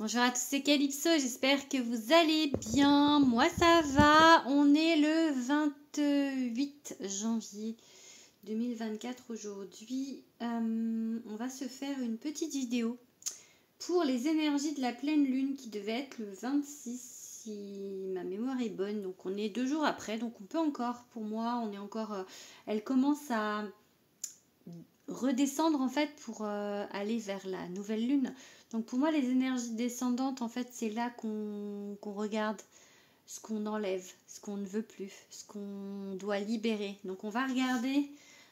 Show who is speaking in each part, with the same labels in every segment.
Speaker 1: Bonjour à tous, c'est Calypso, j'espère que vous allez bien. Moi ça va, on est le 28 janvier 2024 aujourd'hui. On va se faire une petite vidéo pour les énergies de la pleine lune qui devait être le 26 si ma mémoire est bonne. Donc on est 2 jours après, donc on peut encore, pour moi, on est encore... elle commence à redescendre en fait pour aller vers la nouvelle lune. Donc pour moi les énergies descendantes en fait c'est là qu'on regarde ce qu'on enlève, ce qu'on ne veut plus, ce qu'on doit libérer. Donc on va regarder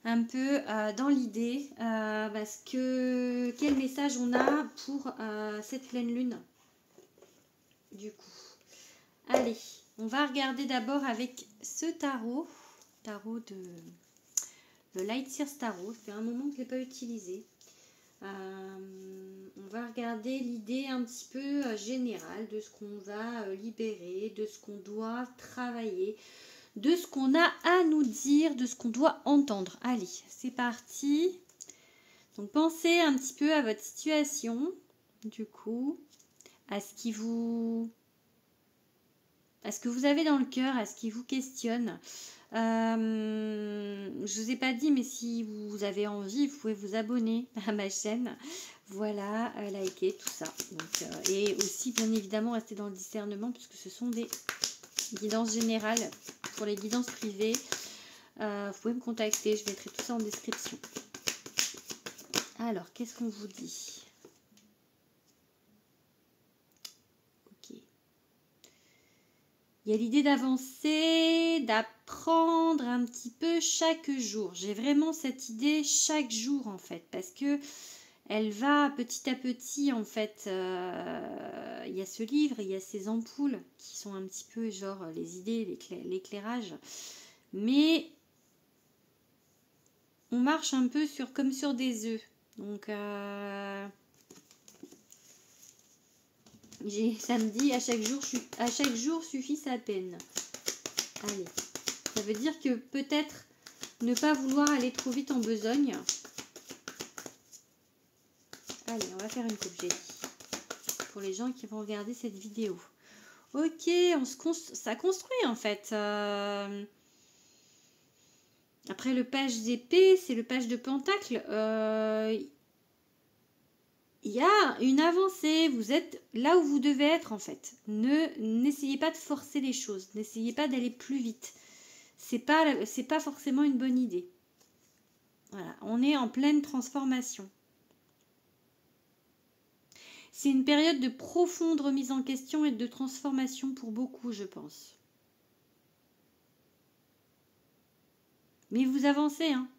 Speaker 1: un peu dans l'idée quel message on a pour cette pleine lune du coup. Allez, on va regarder d'abord avec ce tarot de le Light Seers Tarot. Ça fait un moment que je ne l'ai pas utilisé. On va regarder l'idée un petit peu générale de ce qu'on va libérer, de ce qu'on doit travailler, de ce qu'on a à nous dire, de ce qu'on doit entendre. Allez, c'est parti. Donc pensez un petit peu à votre situation, du coup, à ce que vous avez dans le cœur, à ce qui vous questionne. Je vous ai pas dit, mais si vous avez envie, vous pouvez vous abonner à ma chaîne. Voilà, liker, tout ça. Donc, et aussi, bien évidemment, rester dans le discernement, puisque ce sont des guidances générales. Pour les guidances privées, vous pouvez me contacter, je mettrai tout ça en description. Alors, qu'est-ce qu'on vous dit ? Il y a l'idée d'avancer, d'apprendre un petit peu chaque jour. J'ai vraiment cette idée chaque jour en fait, parce que elle va petit à petit en fait. Il y a ce livre, il y a ces ampoules qui sont un petit peu genre les idées, l'éclairage. Mais on marche un peu comme sur des œufs. Donc ça me dit à chaque jour suffit sa peine. Allez, ça veut dire que peut-être ne pas vouloir aller trop vite en besogne. Allez, on va faire une coupe, j'ai dit. Pour les gens qui vont regarder cette vidéo. Ok, ça construit en fait. Après le page d'épée, c'est le page de pentacle. Il y a une avancée, vous êtes là où vous devez être en fait. N'essayez pas de forcer les choses, n'essayez pas d'aller plus vite. C'est pas forcément une bonne idée. Voilà, on est en pleine transformation. C'est une période de profonde remise en question et de transformation pour beaucoup, je pense. Mais vous avancez, hein.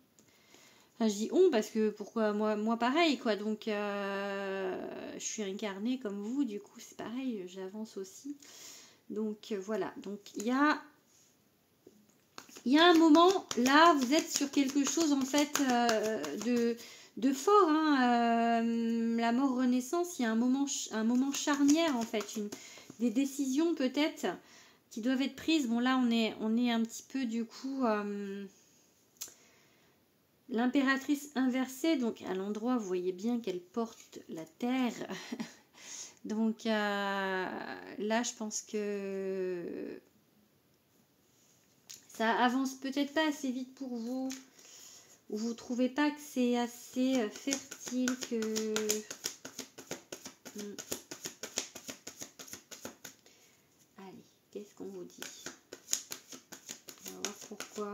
Speaker 1: Enfin, je dis on parce que pourquoi moi pareil quoi, donc je suis incarnée comme vous, du coup c'est pareil, j'avance aussi. Donc voilà, donc il y a un moment là, vous êtes sur quelque chose en fait de fort, hein. La mort renaissance, il y a un moment charnière en fait, des décisions peut-être qui doivent être prises. Bon là on est un petit peu du coup l'impératrice inversée, donc à l'endroit, vous voyez bien qu'elle porte la terre. Donc là, je pense que ça avance peut-être pas assez vite pour vous. Ou vous trouvez pas que c'est assez fertile que... Allez, qu'est-ce qu'on vous dit? On va voir pourquoi.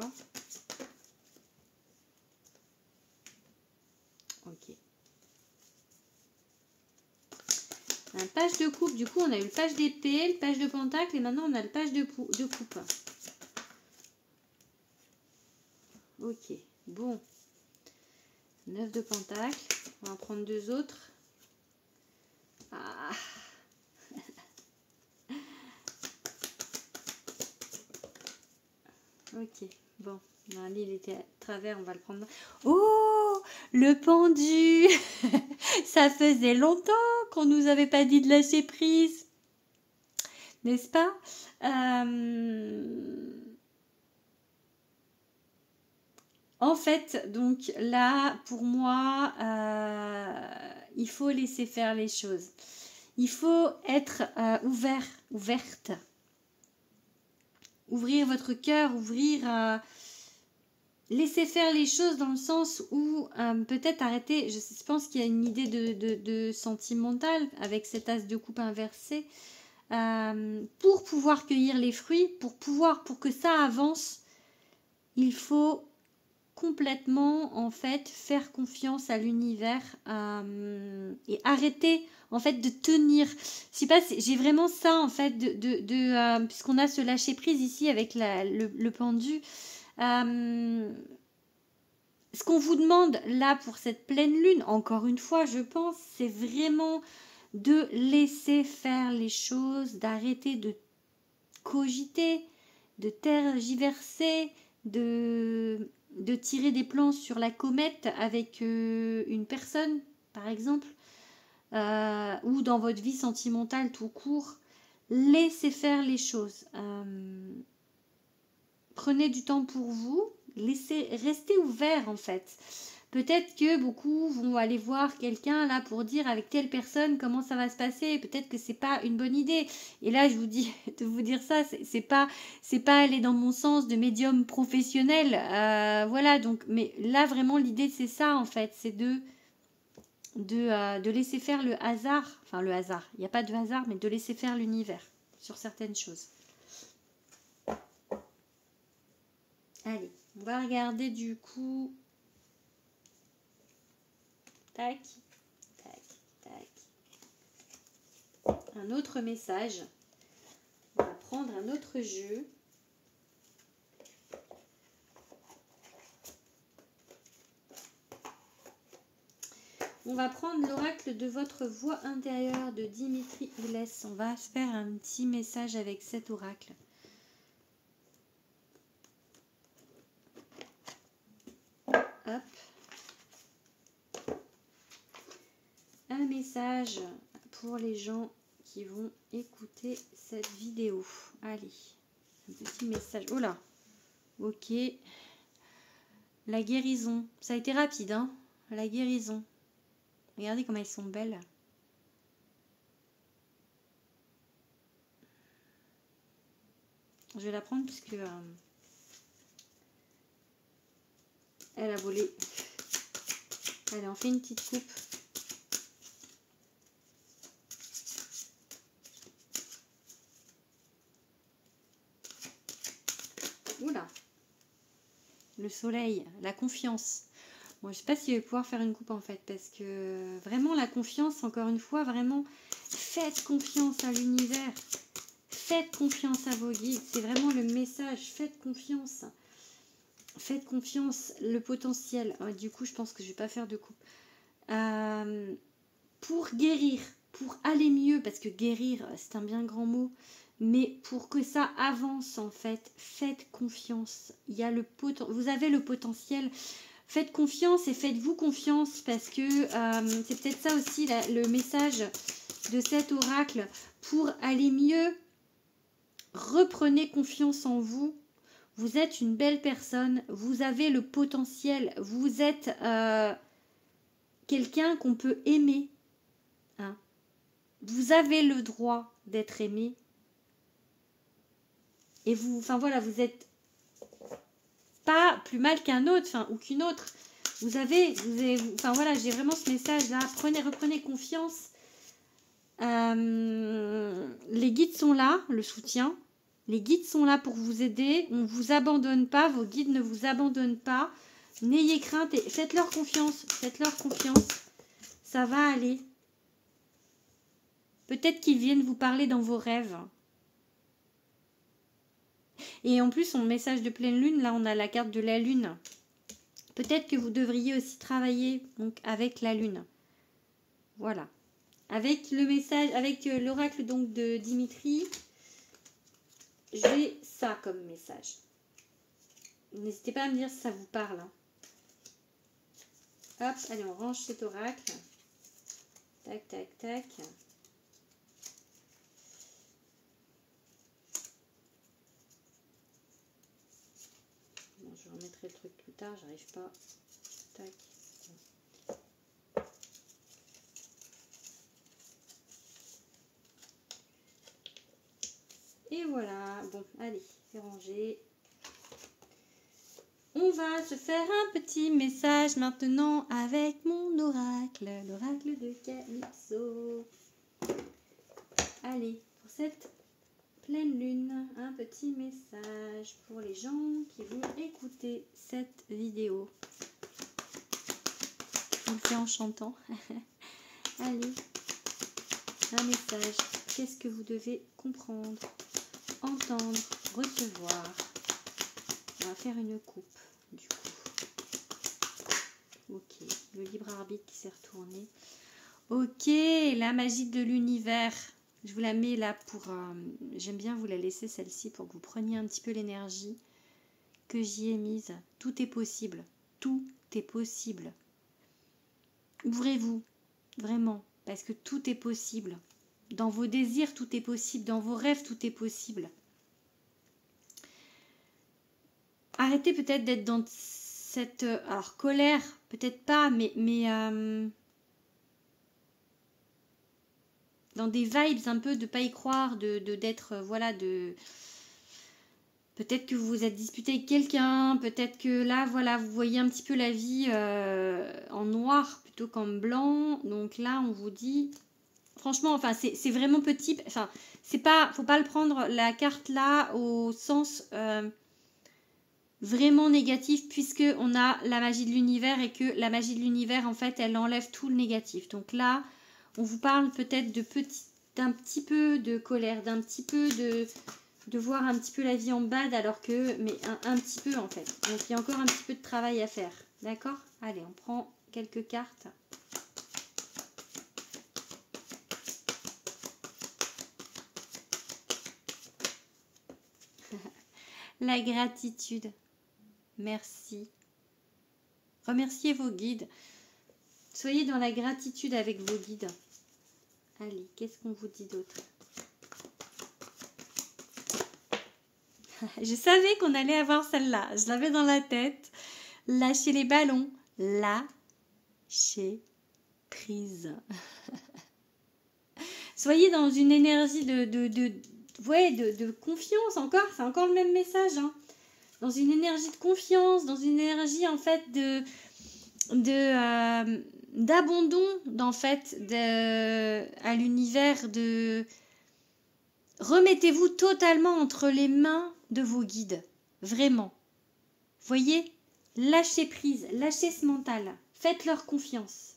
Speaker 1: Ok. Un page de coupe, du coup on a eu le page d'épée, le page de pentacle et maintenant on a le page de coupe. Ok, bon. 9 de pentacle, on va en prendre 2 autres. Ah. Ok, bon. Non, il était à travers, on va le prendre. Oh, le pendu. Ça faisait longtemps qu'on nous avait pas dit de lâcher prise. N'est-ce pas? En fait, donc là, pour moi, il faut laisser faire les choses. Il faut être ouverte. Ouvrir votre cœur, laisser faire les choses dans le sens où peut-être arrêter. Je pense qu'il y a une idée de sentimental avec cet as de coupe inversé. Pour pouvoir cueillir les fruits, pour que ça avance, il faut complètement en fait faire confiance à l'univers et arrêter en fait de tenir. Je sais pas, j'ai vraiment ça en fait puisqu'on a ce lâcher prise ici avec le pendu. Ce qu'on vous demande là pour cette pleine lune, encore une fois, je pense, c'est vraiment de laisser faire les choses, d'arrêter de cogiter, de tergiverser, de tirer des plans sur la comète avec une personne, par exemple, ou dans votre vie sentimentale tout court. Laissez faire les choses. Prenez du temps pour vous. Restez ouvert en fait. Peut-être que beaucoup vont aller voir quelqu'un là pour dire avec telle personne comment ça va se passer. Peut-être que c'est pas une bonne idée. Et là, je vous dis de vous dire ça, c'est pas aller dans mon sens de médium professionnel. Voilà. Donc, mais là vraiment l'idée c'est ça en fait, c'est de laisser faire le hasard. Enfin le hasard. Il n'y a pas de hasard, mais de laisser faire l'univers sur certaines choses. Allez, on va regarder du coup. Tac, tac, tac. Un autre message. On va prendre un autre jeu. On va prendre l'oracle de votre voix intérieure de Dimitri Oulès. On va faire un petit message avec cet oracle. Hop. Un message pour les gens qui vont écouter cette vidéo. Allez, un petit message. Oh là, ok. La guérison. Ça a été rapide, hein. La guérison. Regardez comment elles sont belles. Je vais la prendre puisque elle a volé. Allez, on fait une petite coupe. Oula. Le soleil, la confiance. Bon, je sais pas si je vais pouvoir faire une coupe en fait, parce que vraiment la confiance, encore une fois, vraiment, faites confiance à l'univers. Faites confiance à vos guides. C'est vraiment le message. Faites confiance. Faites confiance, le potentiel. Du coup, je pense que je vais pas faire de coupe. Pour guérir, pour aller mieux, parce que guérir, c'est un bien grand mot, mais pour que ça avance en fait, faites confiance. Il y a vous avez le potentiel. Faites confiance et faites-vous confiance, parce que c'est peut-être ça aussi le message de cet oracle. Pour aller mieux, reprenez confiance en vous. Vous êtes une belle personne, vous avez le potentiel, vous êtes quelqu'un qu'on peut aimer. Hein. Vous avez le droit d'être aimé. Et vous, enfin voilà, vous êtes pas plus mal qu'un autre, enfin, ou qu'une autre. Vous avez, enfin voilà, j'ai vraiment ce message là. Reprenez confiance. Les guides sont là, le soutien. Les guides sont là pour vous aider. On ne vous abandonne pas. Vos guides ne vous abandonnent pas. N'ayez crainte et faites-leur confiance. Faites-leur confiance. Ça va aller. Peut-être qu'ils viennent vous parler dans vos rêves. Et en plus, en message de pleine lune, là, on a la carte de la lune. Peut-être que vous devriez aussi travailler donc avec la lune. Voilà. Avec le message, avec l'oracle donc de Dimitri, j'ai ça comme message. N'hésitez pas à me dire si ça vous parle. Hop, allez, on range cet oracle. Tac, tac, tac. Bon, je remettrai le truc plus tard, j'arrive pas. Tac. Et voilà. Bon, allez, c'est rangé. On va se faire un petit message maintenant avec mon oracle. L'oracle de Calypso. Allez, pour cette pleine lune, un petit message pour les gens qui vont écouter cette vidéo. Je vous le fais en chantant. Allez, un message. Qu'est-ce que vous devez comprendre, entendre, recevoir? On va faire une coupe, du coup. Ok, le libre arbitre qui s'est retourné. Ok, la magie de l'univers. Je vous la mets là pour... j'aime bien vous la laisser celle-ci pour que vous preniez un petit peu l'énergie que j'y ai mise. Tout est possible. Tout est possible. Ouvrez-vous, vraiment, parce que tout est possible. Dans vos désirs, tout est possible. Dans vos rêves, tout est possible. Arrêtez peut-être d'être dans cette... alors, colère, peut-être pas, mais dans des vibes un peu de pas y croire, d'être, voilà, de... Peut-être que vous vous êtes disputé avec quelqu'un, peut-être que là, voilà, vous voyez un petit peu la vie en noir plutôt qu'en blanc. Donc là, on vous dit... Franchement, enfin, c'est vraiment petit. Enfin, c'est pas... Faut pas le prendre, la carte là, au sens... vraiment négatif, puisque on a la magie de l'univers et que la magie de l'univers, en fait, elle enlève tout le négatif. Donc là, on vous parle peut-être d'un petit peu de colère, d'un petit peu de voir un petit peu la vie en bad, alors que, mais un petit peu en fait. Donc il y a encore un petit peu de travail à faire. D'accord? Allez, on prend quelques cartes. La gratitude. Merci. Remerciez vos guides. Soyez dans la gratitude avec vos guides. Allez, qu'est-ce qu'on vous dit d'autre? Je savais qu'on allait avoir celle-là. Je l'avais dans la tête. Lâchez les ballons. Lâchez prise. Soyez dans une énergie de confiance encore. C'est encore le même message. Hein. Dans une énergie de confiance, dans une énergie en fait d'abandon en fait à l'univers de... Remettez-vous totalement entre les mains de vos guides. Vraiment. Voyez, lâchez prise, lâchez ce mental. Faites-leur confiance.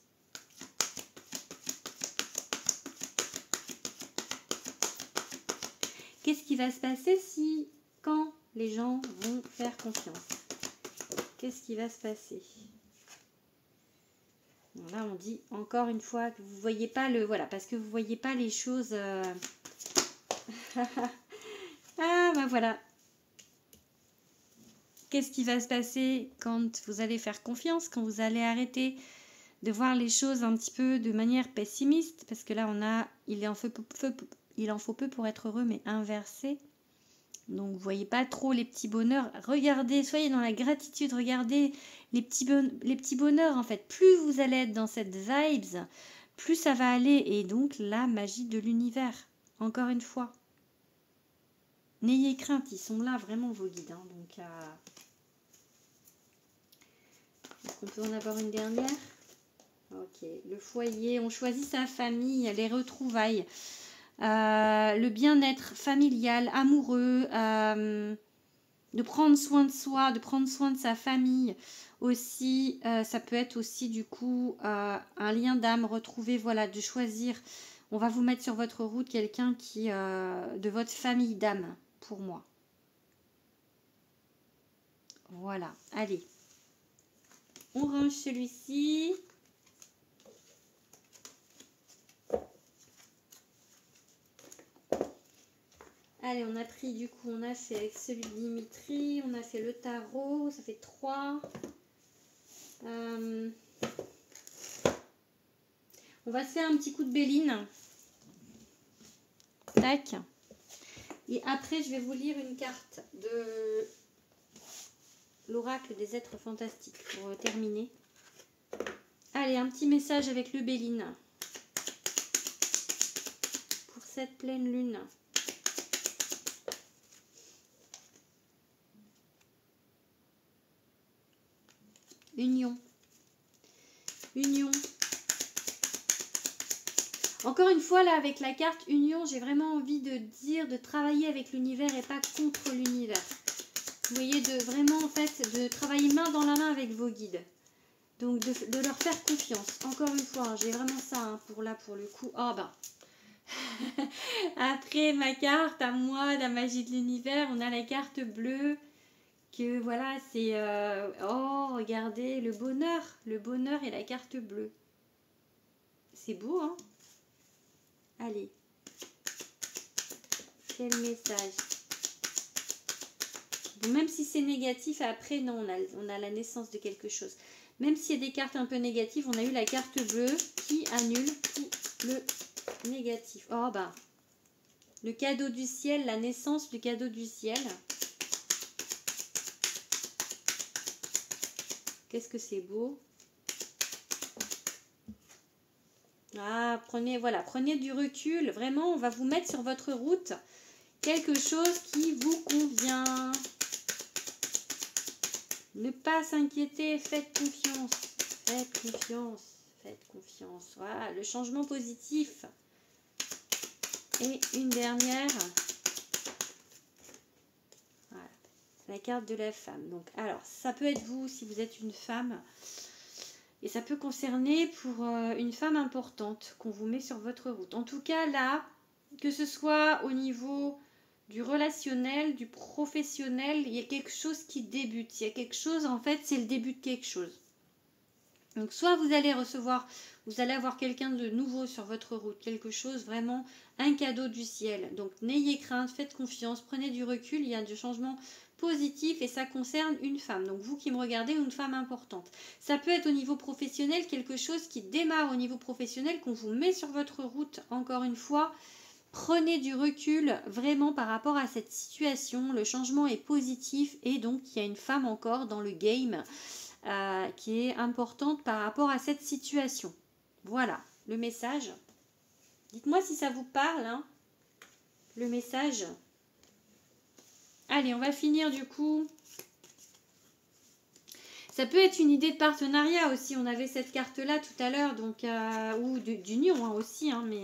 Speaker 1: Qu'est-ce qui va se passer quand les gens vont faire confiance? Qu'est-ce qui va se passer? Bon, là, on dit encore une fois que vous ne voyez pas le... Voilà, parce que vous ne voyez pas les choses... Ah, ben voilà. Qu'est-ce qui va se passer quand vous allez faire confiance, quand vous allez arrêter de voir les choses un petit peu de manière pessimiste? Parce que là, on a... Il en faut peu pour être heureux, mais inversé. Donc, vous voyez pas trop les petits bonheurs. Regardez, soyez dans la gratitude. Regardez les petits bonheurs, en fait. Plus vous allez être dans cette vibes, plus ça va aller. Et donc, la magie de l'univers. Encore une fois. N'ayez crainte, ils sont là, vraiment, vos guides. Hein. Donc, est-ce qu'on peut en avoir une dernière? Ok. Le foyer, on choisit sa famille, les retrouvailles. Le bien-être familial, amoureux, de prendre soin de soi, de prendre soin de sa famille aussi. Ça peut être aussi du coup un lien d'âme retrouvé, voilà, de choisir. On va vous mettre sur votre route quelqu'un qui de votre famille d'âme, pour moi. Voilà, allez. On range celui-ci. Allez, on a pris du coup, on a fait avec celui de Dimitri, on a fait le tarot, ça fait 3. On va se faire un petit coup de béline. Tac. Et après, je vais vous lire une carte de l'oracle des êtres fantastiques pour terminer. Allez, un petit message avec le béline. Pour cette pleine lune. Union. Union. Encore une fois, là, avec la carte Union, j'ai vraiment envie de dire de travailler avec l'univers et pas contre l'univers. Vous voyez, de vraiment, en fait, de travailler main dans la main avec vos guides. Donc, de leur faire confiance. Encore une fois, hein, j'ai vraiment ça, hein, pour le coup. Oh, ben. Après ma carte, à moi, la magie de l'univers, on a la carte bleue. Que voilà, c'est... oh, regardez, le bonheur. Le bonheur et la carte bleue. C'est beau, hein? Allez. Quel message? Bon, même si c'est négatif, après, non, on a la naissance de quelque chose. Même s'il y a des cartes un peu négatives, on a eu la carte bleue qui annule tout le négatif. Oh, bah. Le cadeau du ciel, la naissance du cadeau du ciel. Qu'est-ce que c'est beau. Ah, prenez du recul. Vraiment, on va vous mettre sur votre route quelque chose qui vous convient. Ne pas s'inquiéter, faites confiance. Faites confiance. Faites confiance. Voilà, le changement positif. Et une dernière. Voilà, la carte de la femme. Donc, alors, ça peut être vous si vous êtes une femme. Et ça peut concerner pour une femme importante qu'on vous met sur votre route. En tout cas, là, que ce soit au niveau du relationnel, du professionnel, il y a quelque chose qui débute. Il y a quelque chose, en fait, c'est le début de quelque chose. Donc, soit vous allez avoir quelqu'un de nouveau sur votre route, quelque chose vraiment, un cadeau du ciel. Donc, n'ayez crainte, faites confiance, prenez du recul, il y a du changement positif et ça concerne une femme. Donc, vous qui me regardez, une femme importante. Ça peut être au niveau professionnel, quelque chose qui démarre au niveau professionnel, qu'on vous met sur votre route, encore une fois. Prenez du recul vraiment par rapport à cette situation. Le changement est positif et donc il y a une femme encore dans le game qui est importante par rapport à cette situation. Voilà le message. Dites-moi si ça vous parle, hein, le message. Allez, on va finir du coup. Ça peut être une idée de partenariat aussi. On avait cette carte-là tout à l'heure, donc ou d'union hein, aussi, hein, mais...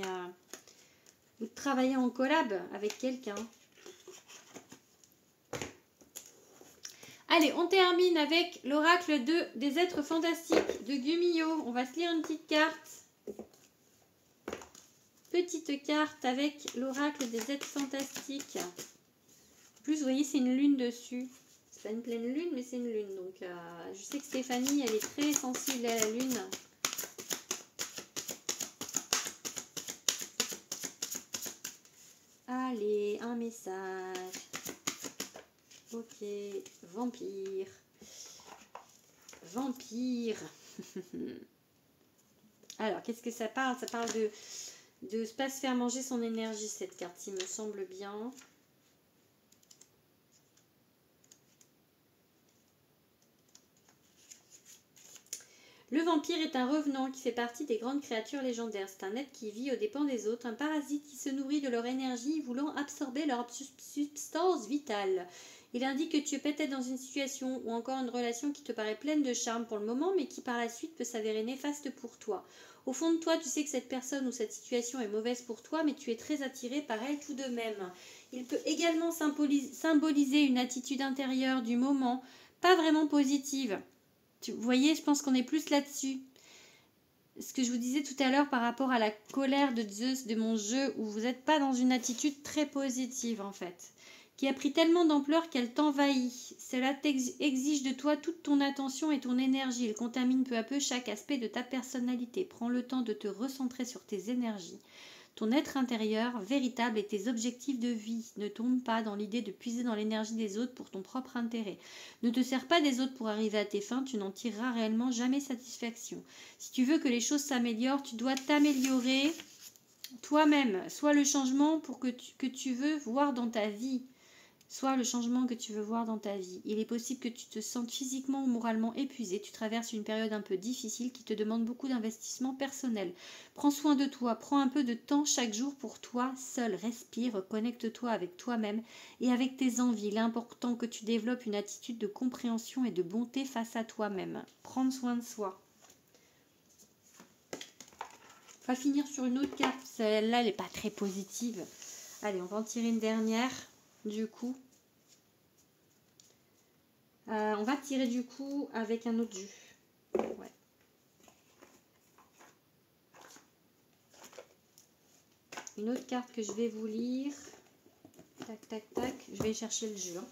Speaker 1: ou de travailler en collab avec quelqu'un. Allez, on termine avec l'oracle des êtres fantastiques de Gumiyo. On va se lire une petite carte. Petite carte avec l'oracle des êtres fantastiques. En plus, vous voyez, c'est une lune dessus. C'est pas une pleine lune, mais c'est une lune. Donc, je sais que Stéphanie, elle est très sensible à la lune. Allez, un message. Ok, vampire. Vampire. Alors, qu'est-ce que ça parle? Ça parle de ne pas se faire manger son énergie, cette carte, il me semble bien. Le vampire est un revenant qui fait partie des grandes créatures légendaires. C'est un être qui vit aux dépens des autres, un parasite qui se nourrit de leur énergie, voulant absorber leur substance vitale. Il indique que tu es peut-être dans une situation ou encore une relation qui te paraît pleine de charme pour le moment, mais qui par la suite peut s'avérer néfaste pour toi. Au fond de toi, tu sais que cette personne ou cette situation est mauvaise pour toi, mais tu es très attiré par elle tout de même. Il peut également symboliser une attitude intérieure du moment, pas vraiment positive. Vous voyez, je pense qu'on est plus là-dessus. Ce que je vous disais tout à l'heure par rapport à la colère de Zeus de mon jeu, où vous n'êtes pas dans une attitude très positive en fait, qui a pris tellement d'ampleur qu'elle t'envahit. Cela exige de toi toute ton attention et ton énergie. Elle contamine peu à peu chaque aspect de ta personnalité. Prends le temps de te recentrer sur tes énergies. Ton être intérieur, véritable et tes objectifs de vie. Ne tombe pas dans l'idée de puiser dans l'énergie des autres pour ton propre intérêt. Ne te sers pas des autres pour arriver à tes fins, tu n'en tireras réellement jamais satisfaction. Si tu veux que les choses s'améliorent, tu dois t'améliorer toi-même. Sois le changement que tu veux voir dans ta vie. soit le changement que tu veux voir dans ta vie. Il est possible que tu te sentes physiquement ou moralement épuisé. Tu traverses une période un peu difficile qui te demande beaucoup d'investissement personnel. Prends soin de toi, prends un peu de temps chaque jour pour toi seul. Respire, reconnecte-toi avec toi-même et avec tes envies. Il est important que tu développes une attitude de compréhension et de bonté face à toi-même. Prendre soin de soi. On va finir sur une autre carte. Celle-là, elle n'est pas très positive. Allez, on va en tirer une dernière. Du coup, on va tirer du coup avec un autre jus. Ouais. Une autre carte que je vais vous lire. Tac, tac, tac. Je vais chercher le jus. Hein.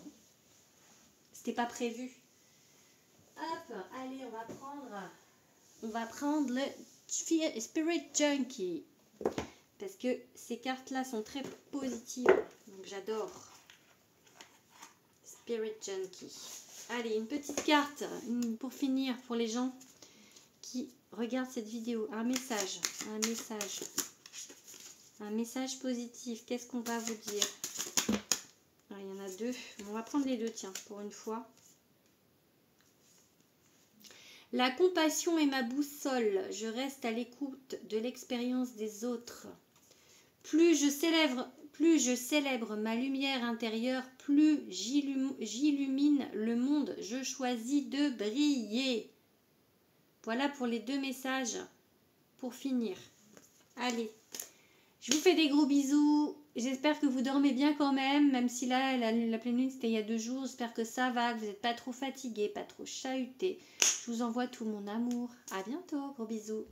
Speaker 1: C'était pas prévu. Hop, allez, on va prendre le Spirit Junkie. Parce que ces cartes-là sont très positives. Donc j'adore. Spirit Junkie. Allez, une petite carte pour finir pour les gens qui regardent cette vidéo. Un message. Un message positif. Qu'est-ce qu'on va vous dire? Alors, il y en a deux. On va prendre les deux, tiens, pour une fois. La compassion est ma boussole. Je reste à l'écoute de l'expérience des autres. Plus je célèbre ma lumière intérieure, plus j'illumine le monde. Je choisis de briller. Voilà pour les deux messages pour finir. Allez, je vous fais des gros bisous. J'espère que vous dormez bien quand même si là, la pleine lune, c'était il y a 2 jours. J'espère que ça va, que vous n'êtes pas trop fatigués, pas trop chahutés. Je vous envoie tout mon amour. À bientôt, gros bisous.